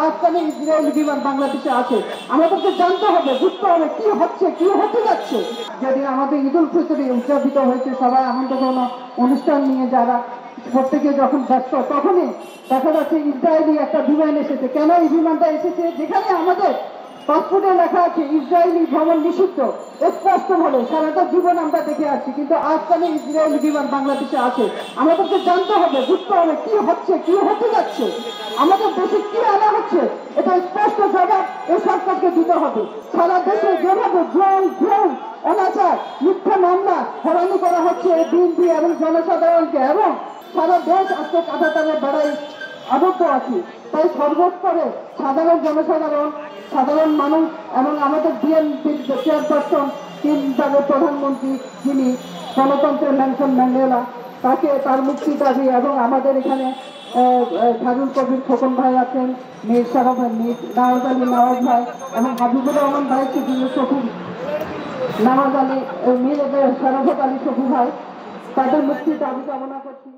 আজকাল ইসরায়েলি বিমান বাংলাদেশে আছে, আমাদেরকে জানতে হবে, বুঝতে হবে কি হচ্ছে, কি হতে যাচ্ছে। যেদিন আমাদের ঈদ উল ফিতর উদযাপিত হয়েছে, সবাই আনন্দঘন অনুষ্ঠান নিয়ে যারা প্রত্যেকে যখন ব্যস্ত, তখনই দেখা যাচ্ছে ইসরায়েলি একটা বিমান এসেছে। কেন এই বিমানটা এসেছে? যেখানে আমাদের পাসপোর্টে লেখা আছে ইসরায়েলি ভ্রমণ নিষিদ্ধ, স্পষ্ট ভাবে সারাটা জীবন আমরা দেখে আসছি, কিন্তু আজকাল ইসরায়েলি বিমান বাংলাদেশে আছে, আমাদেরকে জানতে হবে, বুঝতে হবে কি হচ্ছে, কি হতে যাচ্ছে, আমাদের দেশে কি আনা হচ্ছে, এটা স্পষ্ট জবাব এই সরকারকে দিতে হবে। সারা দেশে যেভাবে ঘুম অনাচার মিথ্যা মামলা হয়রানি করা হচ্ছে বিএনপি এবং জনসাধারণকে, এবং সারা দেশ আজকে কাঁটাতারের বেড়ায় আবদ্ধ আছি। তাই সর্বস্তরে সাধারণ জনসাধারণ, সাধারণ মানুষ এবং আমাদের বিএনপির চেয়ারপারসন, তিনবারে প্রধানমন্ত্রী যিনি গণতন্ত্রের নেলসন ম্যান্ডেলা, তাকে তার মুক্তি দাবি, এবং আমাদের এখানে খাজুল কবির খোকন ভাই আছেন, মীর শারফ মীর নওয়াজ আলী নওয়াজ ভাই, এবং হাবিবুর রহমান ভাই শফু নওয়াজ আলী মীর শরাফত আলী শফু ভাই, তাদের মুক্তি দাবি কামনা করছি।